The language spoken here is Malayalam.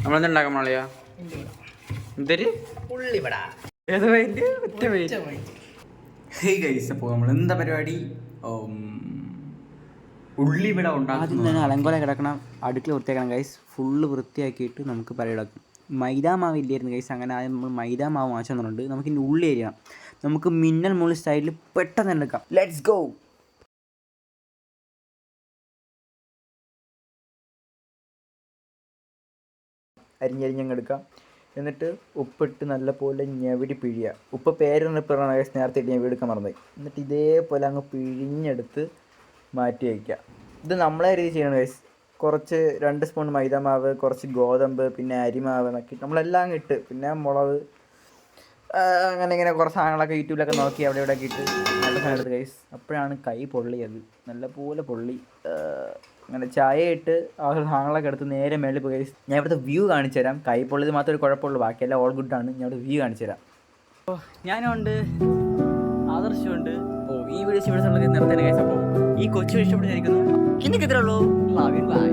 നമ്മളെന്തുണ്ടാക്കാൻ പാടില്ല എന്തൊരു ഉള്ളിവട. ഏത് വൈൻഡ് ഒറ്റ വൈൻഡ്. ഹേയ് ഗൈസ്, അപ്പോൾ നമ്മൾ എന്താ പരിപാടി? ഉള്ളിവട ഉണ്ടാക്കും. ആദ്യം തന്നെ അലങ്കോല കിടക്കണം, അടുക്കള വൃത്തിയാക്കണം ഗൈസ്. ഫുള്ള് വൃത്തിയാക്കിയിട്ട് നമുക്ക് പരിപാടിയാക്കും. മൈദാ മാവ് ഇല്ലായിരുന്നു ഗൈസ്, അങ്ങനെ ആദ്യം നമ്മൾ മൈദാ മാവ് വാങ്ങിച്ചു തന്നിട്ടുണ്ട്. നമുക്ക് ഇനി ഉള്ളി അരിയണം. നമുക്ക് മിന്നൽ മുള്ളി സ്റ്റൈലിൽ പെട്ടെന്ന് എടുക്കാം. Let's go. അരിഞ്ഞങ്ങ് എടുക്കാം. എന്നിട്ട് ഉപ്പിട്ട് നല്ലപോലെ ഞെവിടി പിഴിയുക. ഉപ്പ് പേരിപ്പിടണം ഗൈസ്, നേരത്തെ ഇട്ട് ഞെവി എടുക്കാൻ മറന്നുപോയി. എന്നിട്ട് ഇതേപോലെ അങ്ങ് പിഴിഞ്ഞെടുത്ത് മാറ്റി വയ്ക്കുക. ഇത് നമ്മളെ രീതി ചെയ്യണം ഗൈസ്. കുറച്ച് 2 സ്പൂൺ മൈദ മാവ്, കുറച്ച് ഗോതമ്പ്, പിന്നെ അരിമാവ് എന്നൊക്കെ നമ്മളെല്ലാം ഇട്ട്, പിന്നെ മുളക്, അങ്ങനെ ഇങ്ങനെ കുറച്ച് സാധനങ്ങളൊക്കെ യൂട്യൂബിലൊക്കെ നോക്കി അവിടെ ഇവിടെ ഒക്കെ ഇട്ട് നല്ല സാധനം എടുത്ത് ഗൈസ്. അപ്പോഴാണ് കൈ പൊള്ളിയത്, നല്ലപോലെ പൊള്ളി. അങ്ങനെ ചായ ഇട്ട് ആ സാധനങ്ങളൊക്കെ എടുത്ത് നേരെ മേളിൽ പോയി ഗൈസ്. ഞാൻ ഇവിടുത്തെ വ്യൂ കാണിച്ചു തരാം. കൈ പൊള്ളിയത് മാത്രമേ ഒരു കുഴപ്പമുള്ളൂ, ബാക്കിയെല്ലാം ഓൾ ഗുഡാണ്. ഞാൻ ഇവിടെ വ്യൂ കാണിച്ചു തരാം. അപ്പോൾ ഞാനുണ്ട്, ആദർശമുണ്ട്. അപ്പോൾ ഈ വീഡിയോ ഇവിടെ നിർത്തേണ്ട ഗൈസ്. അപ്പോൾ ഈ കൊച്ചു ഇഷ്ടപ്പെട്ടിരിക്കുന്നു. ഇന്നൊക്കെ ഇത്രേ ഉള്ളൂ. Love you by.